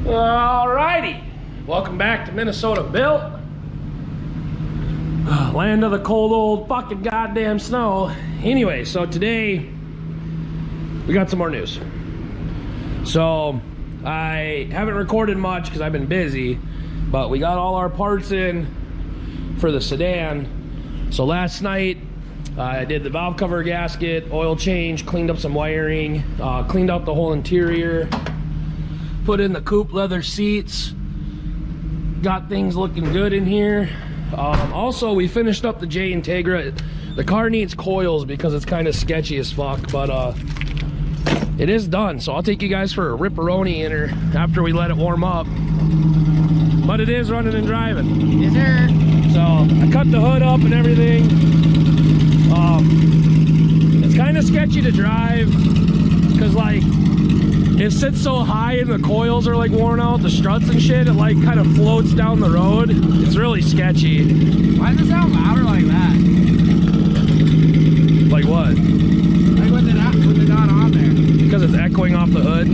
Alrighty, welcome back to Minnesota Built. Land of the cold old fucking goddamn snow. Anyway, so today we got some more news. So I haven't recorded much because I've been busy, but we got all our parts in for the sedan. So last night I did the valve cover gasket, oil change, cleaned up some wiring, cleaned out the whole interior, put in the coupe leather seats, got things looking good in here. Also, we finished up the J Integra. The car needs coils because it's kind of sketchy as fuck, but it is done. So I'll take you guys for a ripperoni in her after we let it warm up. But it is running and driving. Yes, sir. So I cut the hood up and everything. It's kind of sketchy to drive because like it sits so high and the coils are like worn out, the struts and shit, it like kind of floats down the road. It's really sketchy. Why does it sound louder like that? Like what? Like when they're not on there. Because it's echoing off the hood.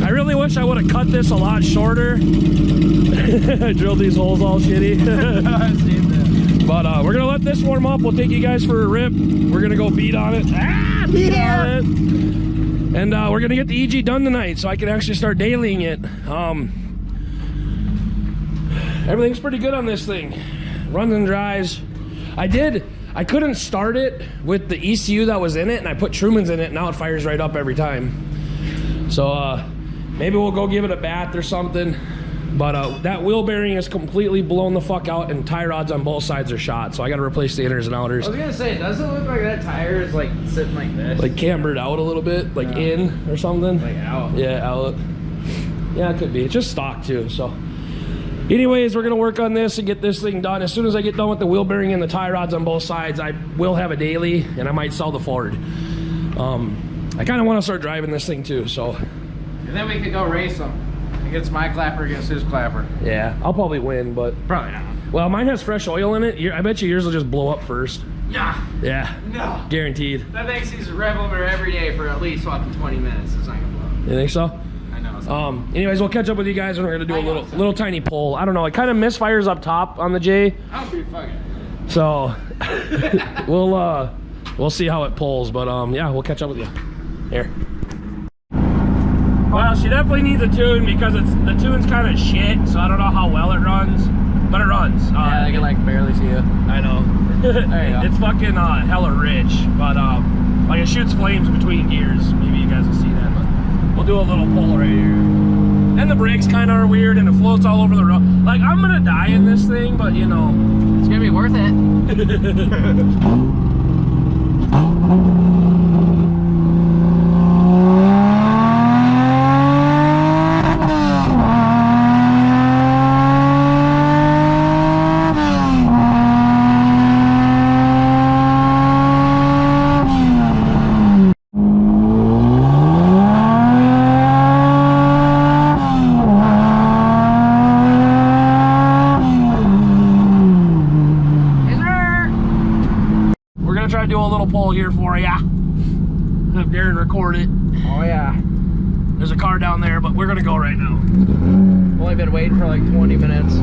I really wish I would have cut this a lot shorter. I drilled these holes all shitty. But we're gonna let this warm up. We'll take you guys for a rip. We're gonna go beat on it. Beat on it. And we're gonna get the EG done tonight so I can actually start dailying it. Everything's pretty good on this thing. Runs and drives. I couldn't start it with the ECU that was in it, and I put Truman's in it, and now it fires right up every time. So maybe we'll go give it a bath or something. But that wheel bearing is completely blown the fuck out, and tie rods on both sides are shot, so I gotta replace the inners and outers. I was gonna say, does it look like that tire is like sitting like this? Like cambered out a little bit, like in or something. Like out. Yeah, out. Yeah, it could be. It's just stock too, so. Anyways, we're gonna work on this and get this thing done. As soon as I get done with the wheel bearing and the tie rods on both sides, I will have a daily, and I might sell the Ford. I kinda wanna start driving this thing too, so. And then we could go race them. Against my clapper against his clapper. Yeah, I'll probably win, but probably not. Well, mine has fresh oil in it. I bet you yours will just blow up first. Yeah. Yeah. No. Guaranteed. That makes these rev over every day for at least fucking 20 minutes. It's not gonna blow. You think so? I know. Anyways, we'll catch up with you guys and we're gonna do a little tiny pull. I don't know. It kind of misfires up top on the J. I don't give a fuck. So we'll see how it pulls, but yeah, we'll catch up with you. Here. Well, she definitely needs a tune because the tune's kind of shit, so I don't know how well it runs, but it runs. Yeah, I can like barely see it. I know. There you go. It's fucking hella rich, but like it shoots flames between gears. Maybe you guys will see that, but we'll do a little pull right here. And the brakes kind of are weird, and it floats all over the road. Like I'm gonna die in this thing, but you know, it's gonna be worth it. Do a little pull here for ya. Have Darren record it. Oh yeah. There's a car down there, but we're gonna go right now. Only been waiting for like 20 minutes.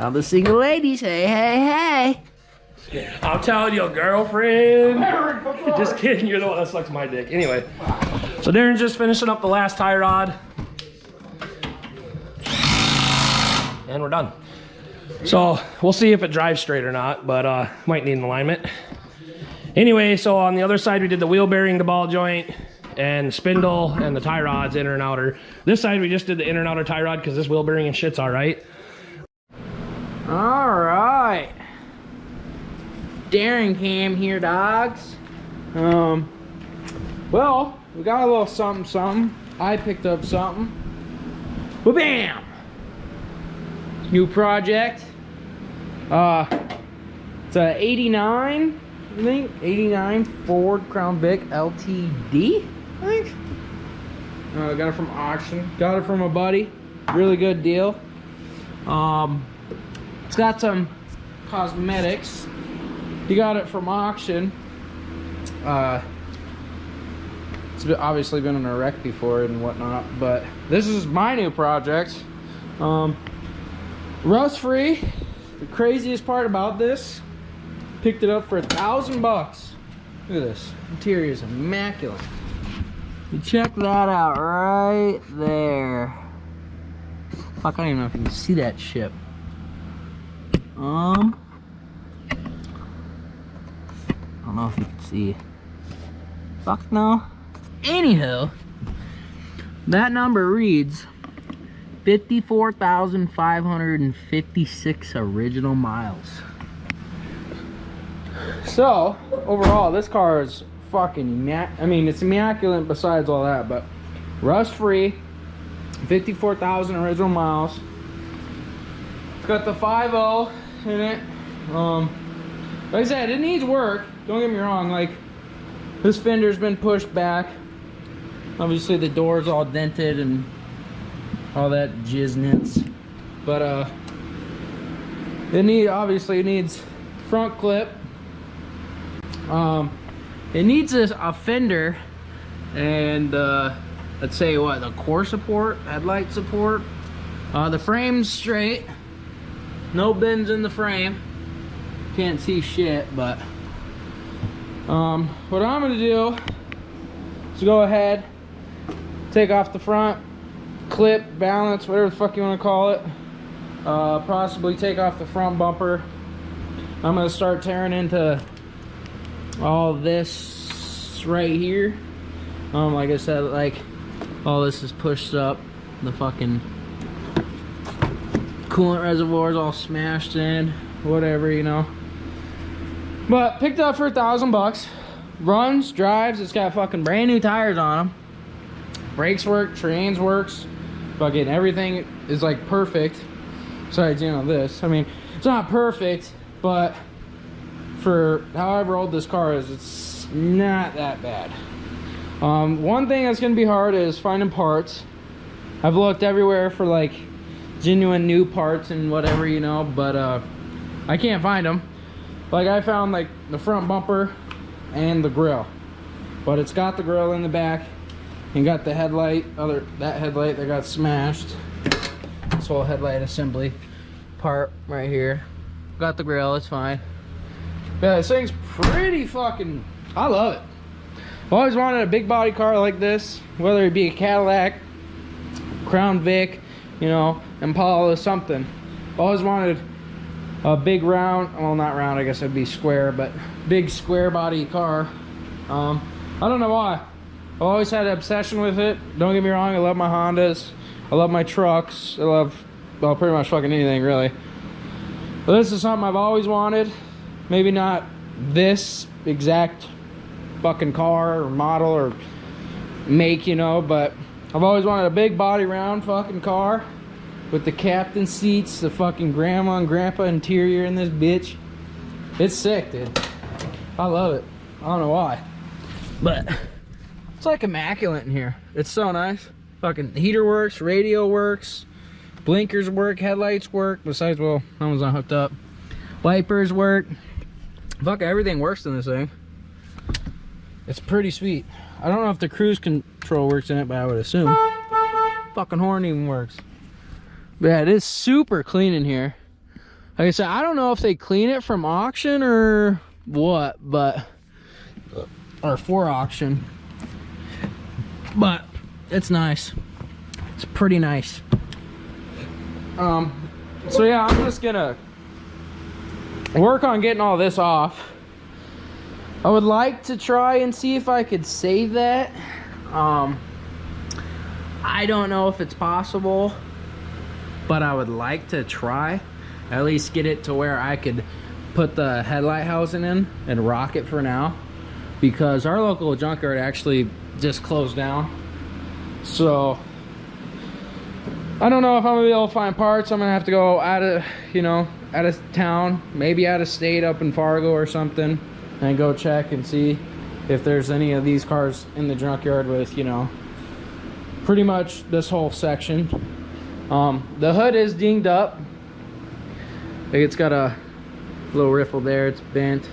All the single ladies, hey, hey, hey. I'm telling you, girlfriend. Just kidding, you're the one that sucks my dick. Anyway, so Darren's just finishing up the last tie rod. And we're done. So we'll see if it drives straight or not, but might need an alignment. Anyway, so on the other side we did the wheel bearing, the ball joint, and spindle, and the tie rods, inner and outer. This side we just did the inner and outer tie rod because this wheel bearing and shit's all right. All right. Darren cam here, dogs. Well, we got a little something. I picked up something. Ba-bam! New project. It's a 89, I think. 89 Ford Crown Vic LTD, I think. Got it from auction. Got it from a buddy. Really good deal. It's got some cosmetics. He got it from auction. It's obviously been in a wreck before and whatnot, but this is my new project. Rust free. The craziest part about this, picked it up for $1,000 bucks. Look at this. Interior is immaculate. You check that out right there. Fuck, I don't even know if you can see that shit. I don't know if you can see. Fuck no. Anyhow, that number reads 54,556 original miles. So, overall, this car is fucking it's immaculate besides all that, but rust free, 54,000 original miles. It's got the 5.0 in it. Like I said, it needs work. Don't get me wrong. Like, this fender's been pushed back. Obviously, the door's all dented and all that jiznits. But obviously it needs front clip. It needs a fender and let's say what, the core support, headlight support. The frame's straight. No bends in the frame. Can't see shit, but what I'm gonna do is go ahead, take off the front clip, balance, whatever the fuck you want to call it. Possibly take off the front bumper. I'm gonna start tearing into all this right here. Like I said, like all this is pushed up. The fucking coolant reservoir's all smashed in, whatever, you know. But picked up for $1,000 bucks. Runs, drives. It's got fucking brand new tires on them. Brakes work, trains works. Fucking everything is like perfect. Besides, you know, this. I mean, it's not perfect, but for however old this car is, it's not that bad. One thing that's gonna be hard is finding parts. I've looked everywhere for like genuine new parts and whatever, you know, but I can't find them. Like, I found like the front bumper and the grill, but it's got the grill in the back and got the headlight, that headlight that got smashed. This whole headlight assembly part right here. Got the grill, it's fine. Yeah, this thing's pretty fucking, I love it. I've always wanted a big body car like this, whether it be a Cadillac, Crown Vic, you know, Impala, something. I've always wanted a big round, well, not round, I guess it'd be square, but big square body car. I don't know why. I've always had an obsession with it. Don't get me wrong, I love my Hondas. I love my trucks. I love, well, pretty much fucking anything, really. But this is something I've always wanted. Maybe not this exact fucking car or model or make, you know, but I've always wanted a big body round fucking car with the captain seats, the fucking grandma and grandpa interior in this bitch. It's sick, dude. I love it. I don't know why, but it's like immaculate in here. It's so nice. Fucking heater works, radio works, blinkers work, headlights work. Besides, well, that one's not hooked up. Wipers work. Fuck, everything works in this thing. It's pretty sweet. I don't know if the cruise control works in it, but I would assume. Fucking horn even works. But yeah, it is super clean in here. Like I said, I don't know if they clean it from auction or what, but or for auction, but it's nice. It's pretty nice. So yeah, I'm just gonna work on getting all this off. I would like to try and see if I could save that. I don't know if it's possible, but I would like to try. At least get it to where I could put the headlight housing in and rock it for now, because our local junkyard actually just closed down. So I don't know if I'm gonna be able to find parts. I'm gonna have to go out of, you know, out of town, maybe out of state, up in Fargo or something, and go check and see if there's any of these cars in the junkyard with, you know, pretty much this whole section. The hood is dinged up. It's got a little riffle there, it's bent.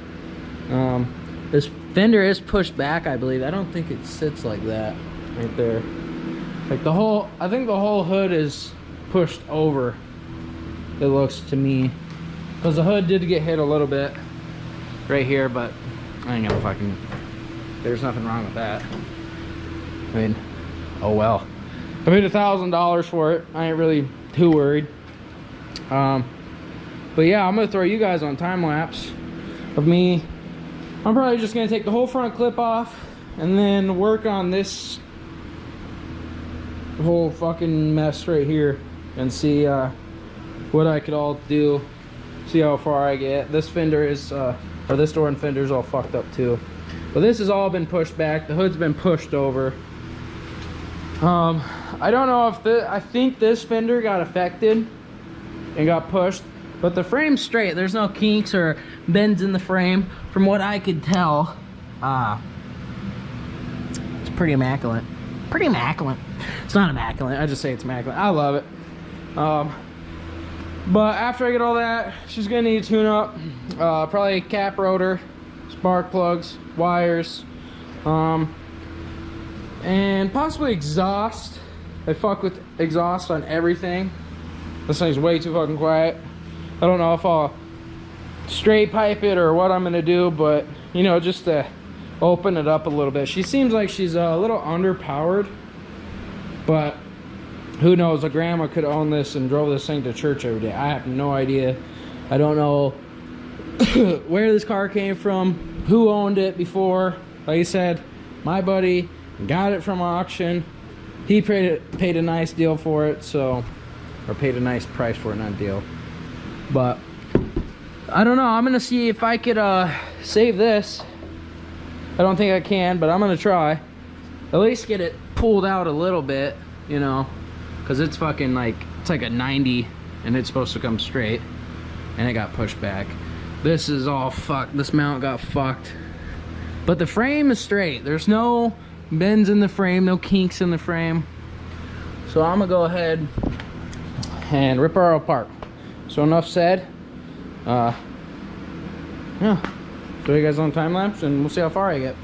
This fender is pushed back, I believe. I don't think it sits like that right there. Like the whole, I think the whole hood is pushed over, it looks to me, because the hood did get hit a little bit right here, but I ain't gonna fucking, there's nothing wrong with that. I mean, oh well. I paid $1,000 for it. I ain't really too worried. But yeah, I'm gonna throw you guys on time lapse of me. I'm probably just gonna take the whole front clip off and then work on this whole fucking mess right here and see what I could all do. See how far I get. This fender is, or this door and fender is all fucked up too. But this has all been pushed back. The hood's been pushed over. I don't know if I think this fender got affected and got pushed. But the frame's straight. There's no kinks or bends in the frame. From what I could tell, it's pretty immaculate. Pretty immaculate. It's not immaculate. I just say it's immaculate. I love it. But after I get all that, she's gonna need a tune-up. Probably a cap rotor, spark plugs, wires, and possibly exhaust. I fuck with exhaust on everything. This thing's way too fucking quiet. I don't know if I'll straight pipe it or what I'm gonna do, but you know, just to open it up a little bit. She seems like she's a little underpowered, but who knows? A grandma could own this and drove this thing to church every day. I have no idea. I don't know where this car came from, who owned it before. Like I said, my buddy got it from auction. He paid a nice deal for it, so, or paid a nice price for it, not deal. But I don't know. I'm gonna see if I could save this. I don't think I can, but I'm gonna try. At least get it pulled out a little bit, you know, because it's fucking like, it's like a 90 and it's supposed to come straight, and it got pushed back. This is all fucked. This mount got fucked, but the frame is straight. There's no bends in the frame, no kinks in the frame. So I'm gonna go ahead and rip her apart. So enough said. Yeah, show you guys on time lapse and we'll see how far I get.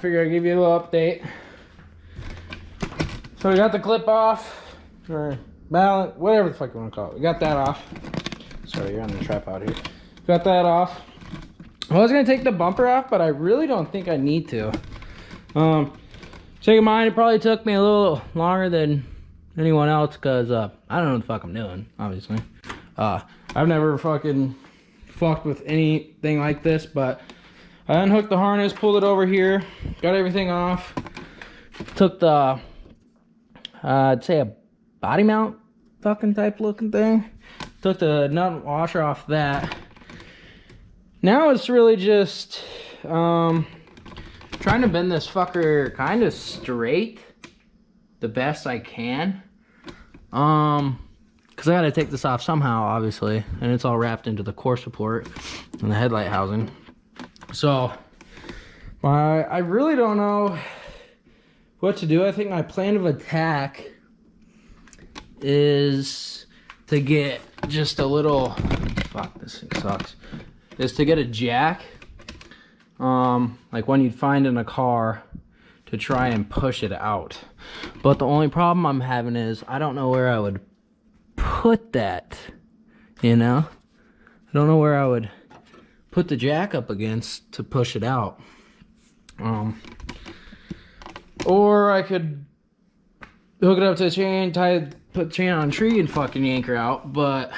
Figure I'd give you a little update. So we got the clip off. or balance, whatever the fuck you want to call it. We got that off. Sorry, you're on the tripod here. Got that off. I was gonna take the bumper off, but I really don't think I need to. Take in mind, it probably took me a little longer than anyone else because I don't know what the fuck I'm doing, obviously. I've never fucking fucked with anything like this, but I unhooked the harness, pulled it over here, got everything off. Took the, I'd say a body mount fucking type looking thing. Took the nut and washer off that. Now it's really just trying to bend this fucker kind of straight the best I can. Because I got to take this off somehow, obviously. And it's all wrapped into the core support and the headlight housing. So, I really don't know what to do. I think my plan of attack is to get just a little... Fuck, this thing sucks. Is to get a jack. Like one you'd find in a car to try and push it out. But the only problem I'm having is I don't know where I would put that, you know? I don't know where I would put the jack up against to push it out. Or I could hook it up to a chain, put the chain on a tree and fucking yank her out, but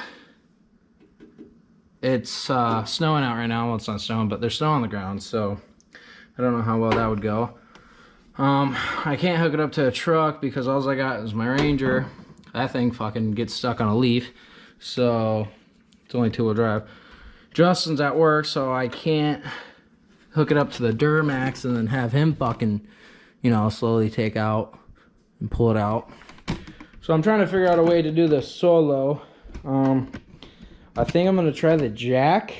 it's snowing out right now. Well, it's not snowing, but there's snow on the ground, so I don't know how well that would go. I can't hook it up to a truck because all I got is my Ranger. That thing fucking gets stuck on a leaf, so it's only 2-wheel drive. Justin's at work, so I can't hook it up to the Duramax and then have him fucking, you know, slowly take out and pull it out. So I'm trying to figure out a way to do this solo. I think I'm gonna try the jack,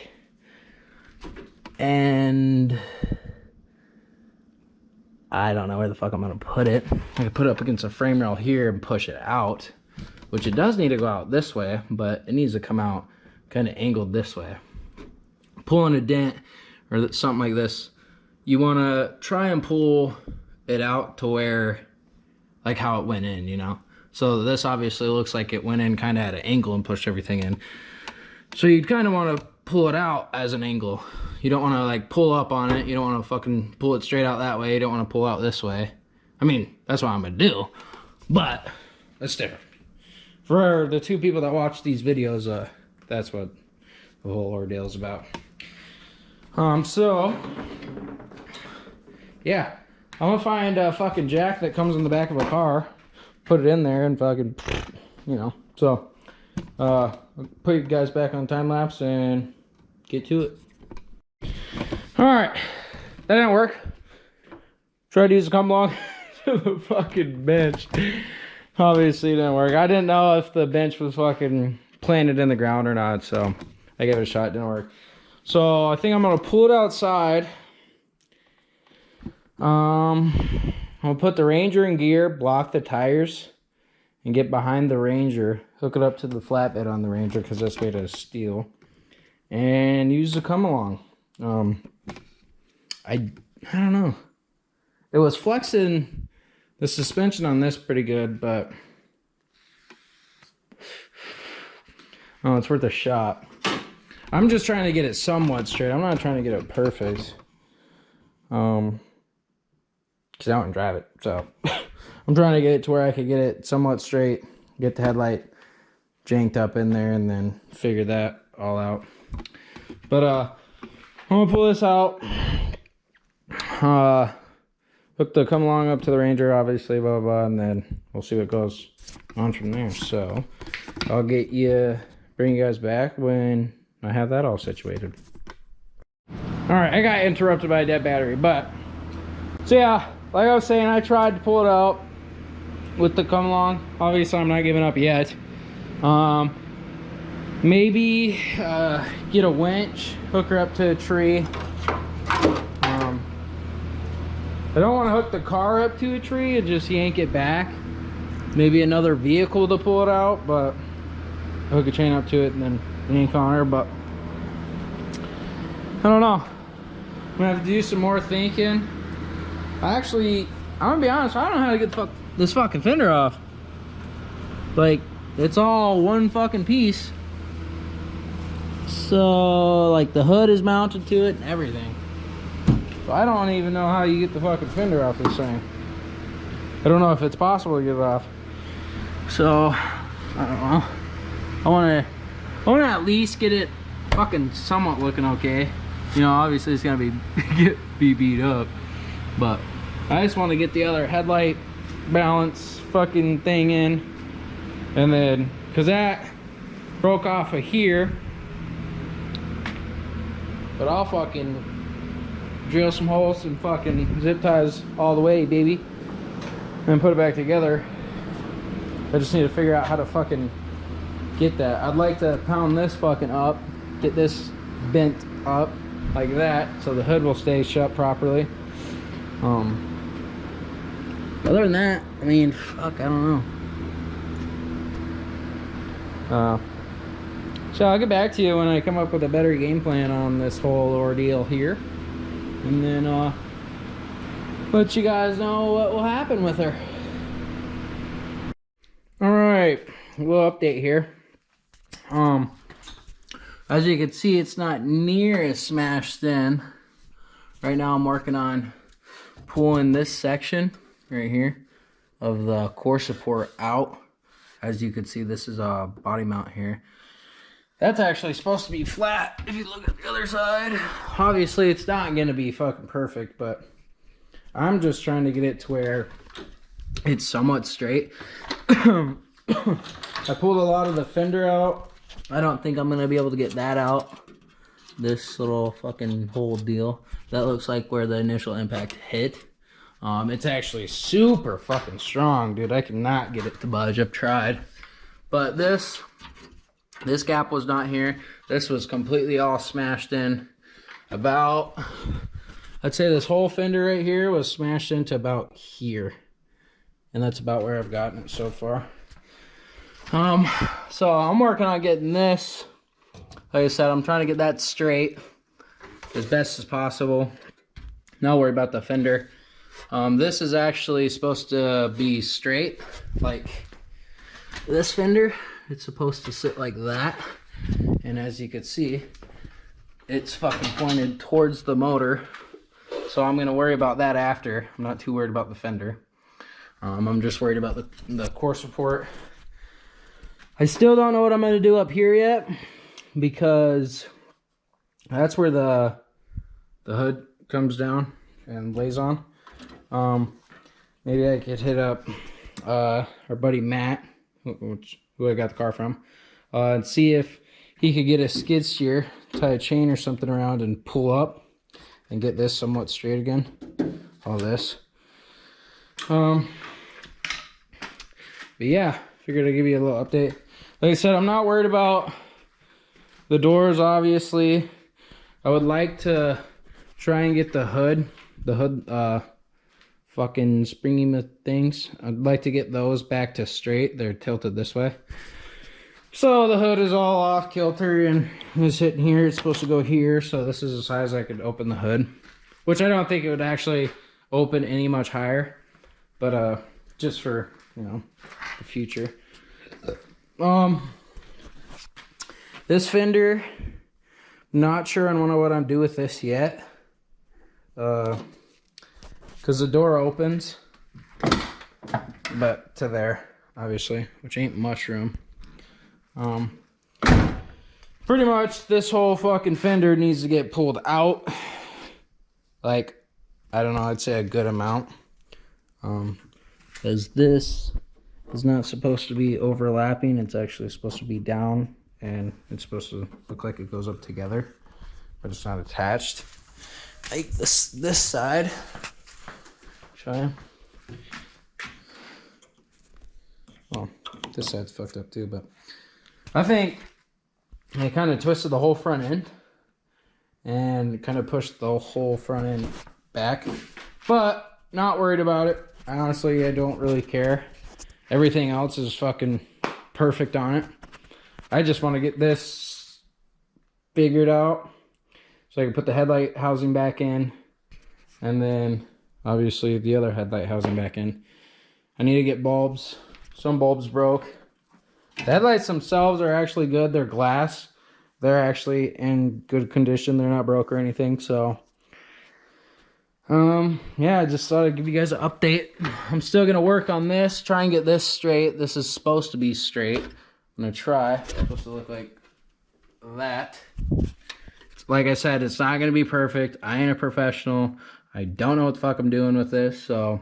and I don't know where the fuck I'm gonna put it. I can put it up against a frame rail here and push it out, which it does need to go out this way, but it needs to come out kind of angled this way. Pulling a dent or something like this, you want to try and pull it out to where, like how it went in, you know? So this obviously looks like it went in kind of at an angle and pushed everything in. So you kind of want to pull it out as an angle. You don't want to like pull up on it. You don't want to fucking pull it straight out that way. You don't want to pull out this way. I mean, that's what I'm going to do, but that's different. For the 2 people that watch these videos, that's what the whole ordeal is about. So, yeah, I'm gonna find a fucking jack that comes in the back of a car, put it in there and fucking, you know, so, I'll put you guys back on time lapse and get to it. Alright, that didn't work. Tried to use a come along to the fucking bench. Obviously it didn't work. I didn't know if the bench was fucking planted in the ground or not, so I gave it a shot. It didn't work. So I think I'm gonna pull it outside. I'm gonna put the Ranger in gear, block the tires, and get behind the Ranger. Hook it up to the flatbed on the Ranger because that's made out of steel, and use the come along. I don't know. It was flexing the suspension on this pretty good, but oh, it's worth a shot. I'm just trying to get it somewhat straight. I'm not trying to get it perfect. Because I don't drive it, so I'm trying to get it to where I could get it somewhat straight, get the headlight janked up in there, and then figure that all out. But I'm gonna pull this out. Hook the come along up to the Ranger, obviously, blah, blah, blah, and then we'll see what goes on from there. So I'll bring you guys back when I have that all situated. All right, I got interrupted by a dead battery, but so yeah, like I was saying, I tried to pull it out with the come along. Obviously, I'm not giving up yet. Maybe get a winch, hook her up to a tree. I don't want to hook the car up to a tree and just yank it back. Maybe another vehicle to pull it out, but hook a chain up to it and then yank on her. But I don't know. I'm gonna have to do some more thinking. I'm gonna be honest, I don't know how to get this fucking fender off. Like, it's all one fucking piece. So, like, the hood is mounted to it and everything. So I don't even know how you get the fucking fender off this thing. I don't know if it's possible to get it off. So, I don't know. I wanna at least get it fucking somewhat looking okay. You know, obviously it's gonna be beat up, but I just want to get the other headlight balance fucking thing in, and then because that broke off of here, but I'll fucking drill some holes and fucking zip ties all the way, baby, and put it back together. I just need to figure out how to fucking get that. I'd like to pound this fucking up, get this bent up like that so the hood will stay shut properly. Other than that, I mean, fuck, I don't know. So I'll get back to you when I come up with a better game plan on this whole ordeal here, and then let you guys know what will happen with her. All right, a little update here. As you can see, it's not near as smashed in. Right now I'm working on pulling this section right here of the core support out. As you can see, this is a body mount here. That's actually supposed to be flat if you look at the other side. Obviously it's not gonna be fucking perfect, but I'm just trying to get it to where it's somewhat straight. I pulled a lot of the fender out. I don't think I'm gonna be able to get that out. This little fucking whole deal. That looks like where the initial impact hit. It's actually super fucking strong, dude. I cannot get it to budge. I've tried. But this gap was not here. This was completely all smashed in. About, I'd say this whole fender right here was smashed into about here. And that's about where I've gotten it so far. So I'm working on getting this. Like I said, I'm trying to get that straight as best as possible. Not worry about the fender. This is actually supposed to be straight, like this fender. It's supposed to sit like that. And as you can see, it's fucking pointed towards the motor. So I'm gonna worry about that after. I'm not too worried about the fender. I'm just worried about the core support. I still don't know what I'm gonna do up here yet, because that's where the hood comes down and lays on. Maybe I could hit up our buddy Matt, who I got the car from, and see if he could get a skid steer, tie a chain or something around and pull up and get this somewhat straight again. All this. But yeah, figured I'd give you a little update. Like I said, I'm not worried about the doors, obviously. I would like to try and get the hood fucking springy things. I'd like to get those back to straight. They're tilted this way. So the hood is all off kilter and is hitting here. It's supposed to go here. So this is the size I could open the hood, which I don't think it would actually open any much higher, but just for, you know, the future. This fender, not sure on what I'm doing with this yet, because the door opens, but to there, obviously, which ain't much room. Pretty much this whole fucking fender needs to get pulled out, like, I don't know, I'd say a good amount, because this is not supposed to be overlapping. It's actually supposed to be down, and it's supposed to look like it goes up together, but it's not attached. Like this side. Show you. Well, this side's fucked up too, but I think I kind of twisted the whole front end and kind of pushed the whole front end back, but not worried about it. Honestly, I don't really care. Everything else is fucking perfect on it. I just want to get this figured out so I can put the headlight housing back in, and then obviously the other headlight housing back in. I need to get bulbs. Some bulbs broke. The headlights themselves are actually good. They're glass. They're actually in good condition. They're not broke or anything. So, yeah, I just thought I'd give you guys an update. I'm still going to work on this, try and get this straight. This is supposed to be straight. I'm going to try. It's supposed to look like that. Like I said, it's not going to be perfect. I ain't a professional. I don't know what the fuck I'm doing with this. So,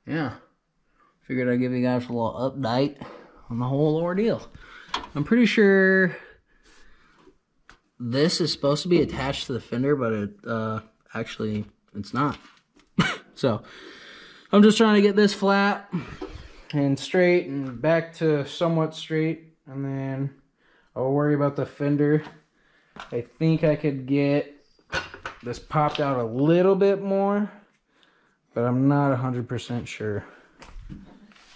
yeah. Figured I'd give you guys a little update on the whole ordeal. I'm pretty sure this is supposed to be attached to the fender, but it actually it's not. So I'm just trying to get this flat and straight and back to somewhat straight, and then I'll worry about the fender. I think I could get this popped out a little bit more, but I'm not 100% sure.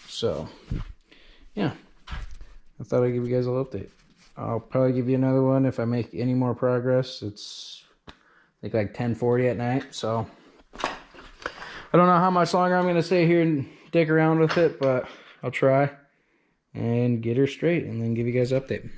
So yeah, I thought I'd give you guys a little update. I'll probably give you another one if I make any more progress. It's I think like 10:40 at night, so I don't know how much longer I'm gonna stay here and dick around with it, but I'll try and get her straight and then give you guys an update.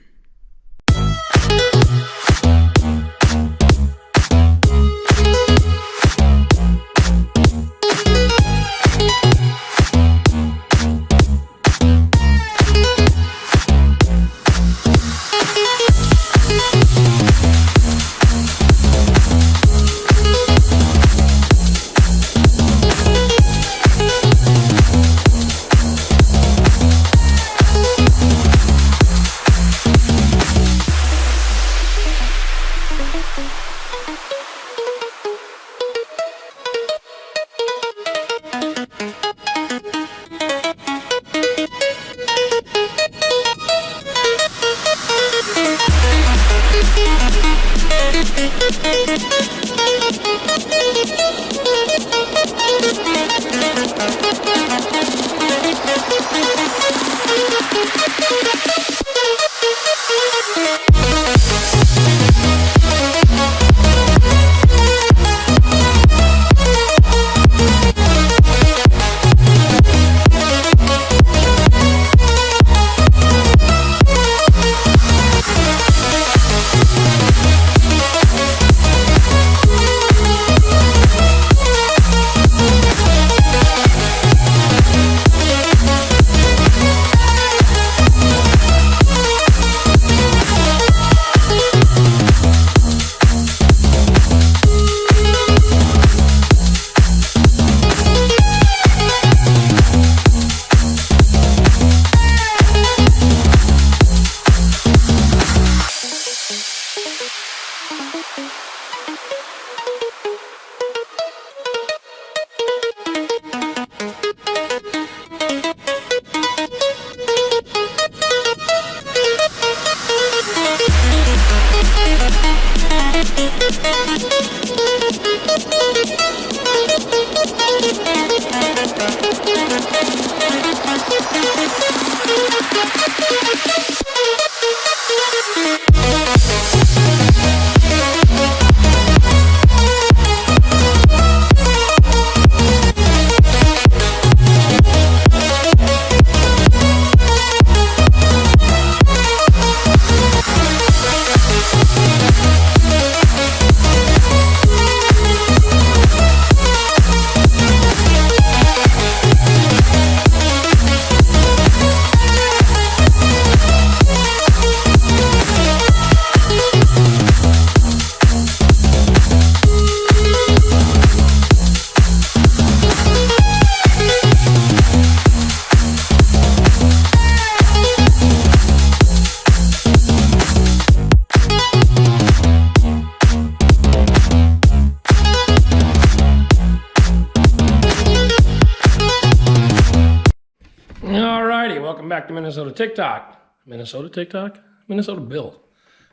Welcome back to Minnesota TikTok. Minnesota TikTok? Minnesota Bill.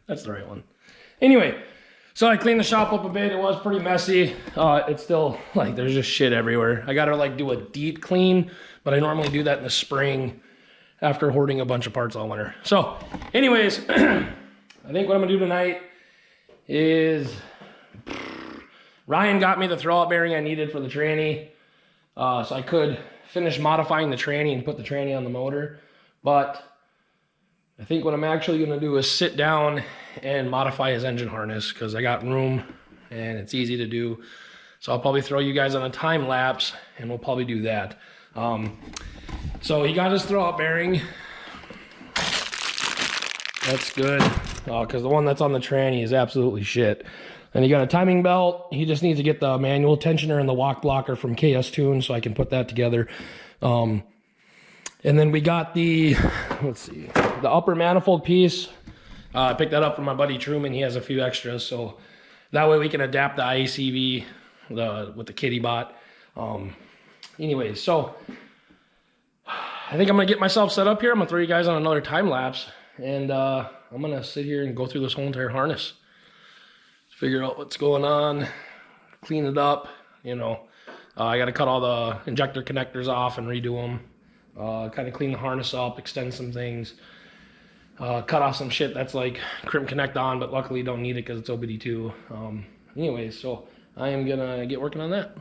That's the right one. Anyway, so I cleaned the shop up a bit. It was pretty messy. It's still, like, there's just shit everywhere. I gotta, like, do a deep clean, but I normally do that in the spring after hoarding a bunch of parts all winter. So, anyways, I think what I'm gonna do tonight is Ryan got me the throwout bearing I needed for the tranny, so I could finish modifying the tranny and put the tranny on the motor. But I think what I'm actually going to do is sit down and modify his engine harness because I got room and it's easy to do. So I'll probably throw you guys on a time lapse and we'll probably do that. So he got his throwout bearing. That's good because the one that's on the tranny is absolutely shit. And he got a timing belt. He just needs to get the manual tensioner and the walk blocker from KS Tune so I can put that together. And then we got the, let's see, the upper manifold piece. I picked that up from my buddy Truman. He has a few extras, so that way we can adapt the IACV with the kitty bot. Anyways, so I think I'm gonna get myself set up here. I'm gonna throw you guys on another time lapse, and I'm gonna sit here and go through this whole entire harness, figure out what's going on, clean it up. You know, I got to cut all the injector connectors off and redo them. Kind of clean the harness up, extend some things, cut off some shit that's like crimp connect on, but luckily don't need it because it's OBD2. Anyways, so I am gonna get working on that.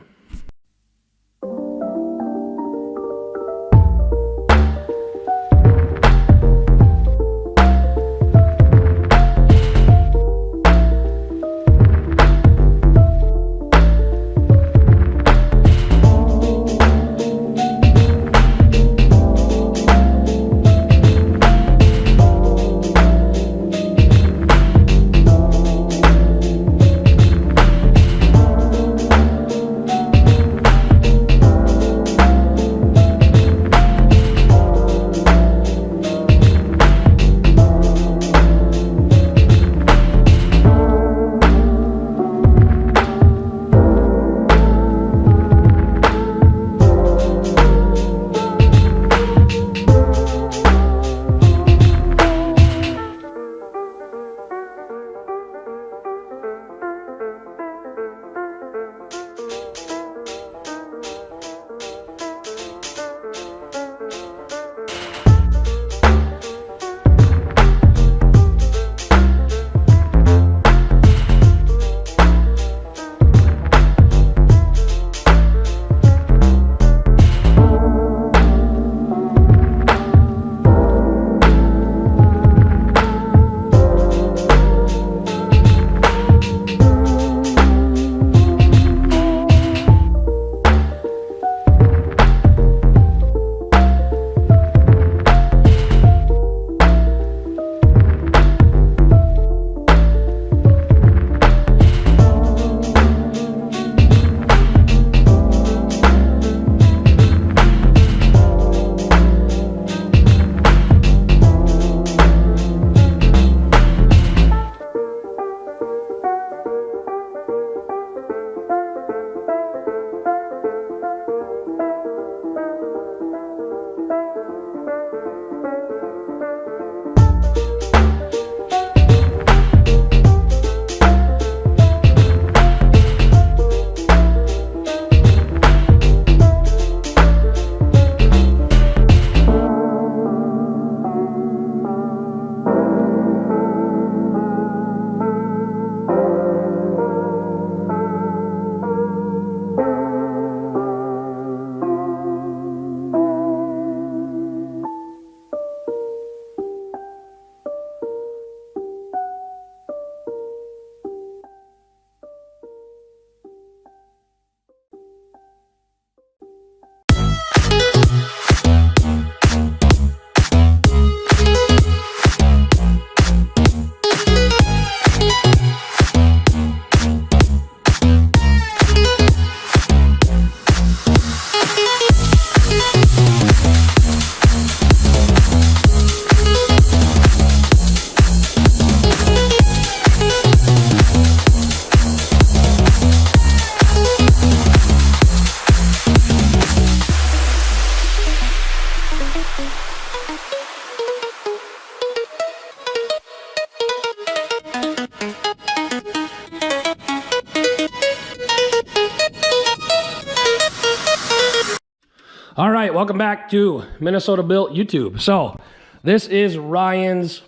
All right, welcome back to Minnesota Built YouTube. So this is Ryan's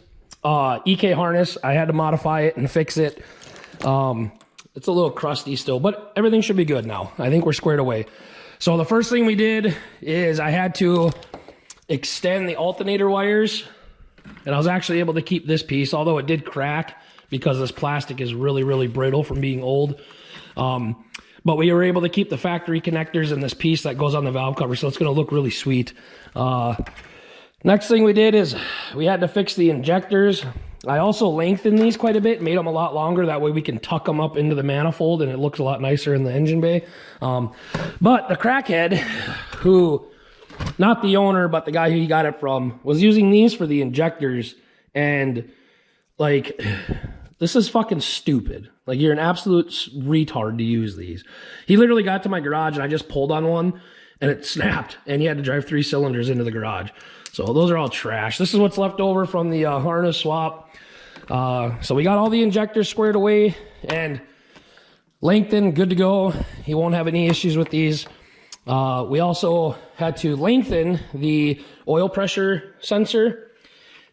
EK harness. I had to modify it and fix it. It's a little crusty still, but everything should be good now. I think we're squared away. So the first thing we did is I had to extend the alternator wires, and I was actually able to keep this piece, although it did crack because this plastic is really, really brittle from being old. But we were able to keep the factory connectors and this piece that goes on the valve cover, so it's going to look really sweet. Next thing we did is we had to fix the injectors. I also lengthened these quite a bit, made them a lot longer. That way we can tuck them up into the manifold and it looks a lot nicer in the engine bay. But the crackhead, who, not the owner, but the guy who he got it from, was using these for the injectors. And like, this is fucking stupid. Like, you're an absolute retard to use these. He literally got to my garage and I just pulled on one and it snapped and he had to drive 3 cylinders into the garage. So those are all trash. This is what's left over from the harness swap. So we got all the injectors squared away and lengthened, good to go. He won't have any issues with these. We also had to lengthen the oil pressure sensor.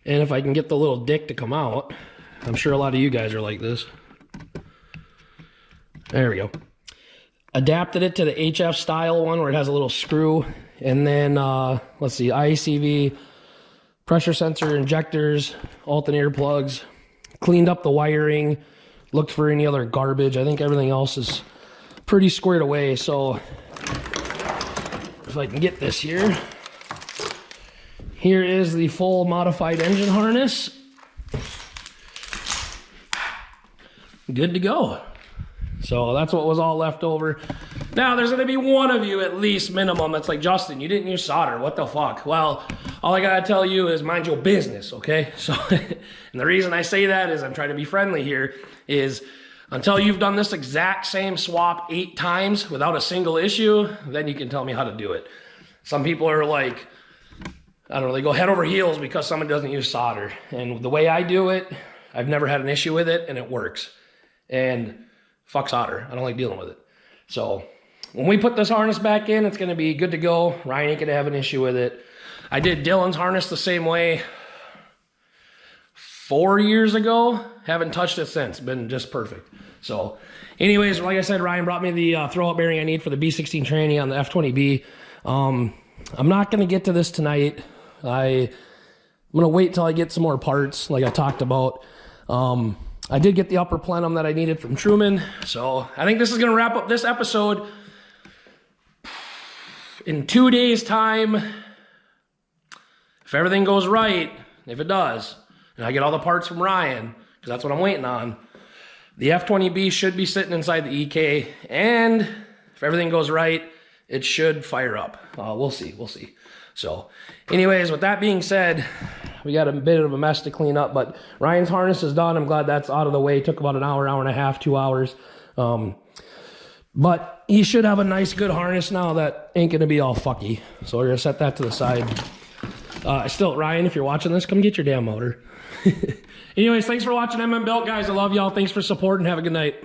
And if I can get the little dick to come out, I'm sure a lot of you guys are like this. There we go. Adapted it to the HF style one where it has a little screw. And then, let's see, ICV, pressure sensor, injectors, alternator plugs, cleaned up the wiring, looked for any other garbage. I think everything else is pretty squared away. So if I can get this here, here is the full modified engine harness. Good to go. So that's what was all left over. Now, there's going to be one of you at least minimum that's like, Justin, you didn't use solder. What the fuck? Well, all I got to tell you is mind your business, okay? So, and the reason I say that is I'm trying to be friendly here, is until you've done this exact same swap 8 times without a single issue, then you can tell me how to do it. Some people are like, I don't know, they go head over heels because someone doesn't use solder. And the way I do it, I've never had an issue with it, and it works. And fuck solder. I don't like dealing with it. So when we put this harness back in, it's going to be good to go. Ryan ain't going to have an issue with it. I did Dylan's harness the same way 4 years ago. Haven't touched it since. Been just perfect. So anyways, like I said, Ryan brought me the throw-up bearing I need for the B16 tranny on the F20B. I'm not going to get to this tonight. I'm going to wait till I get some more parts like I talked about. I did get the upper plenum that I needed from Truman. So I think this is going to wrap up this episode. In 2 days' time, if everything goes right, if it does, and I get all the parts from Ryan, because that's what I'm waiting on, the F20B should be sitting inside the EK. And if everything goes right, it should fire up. We'll see. We'll see. So anyways, with that being said, we got a bit of a mess to clean up, but Ryan's harness is done. I'm glad that's out of the way. It took about an hour, hour and a half, 2 hours. But he should have a nice, good harness now that ain't going to be all fucky. So we're going to set that to the side. Still, Ryan, if you're watching this, come get your damn motor. Anyways, thanks for watching MM Built, guys. I love y'all. Thanks for supporting. Have a good night.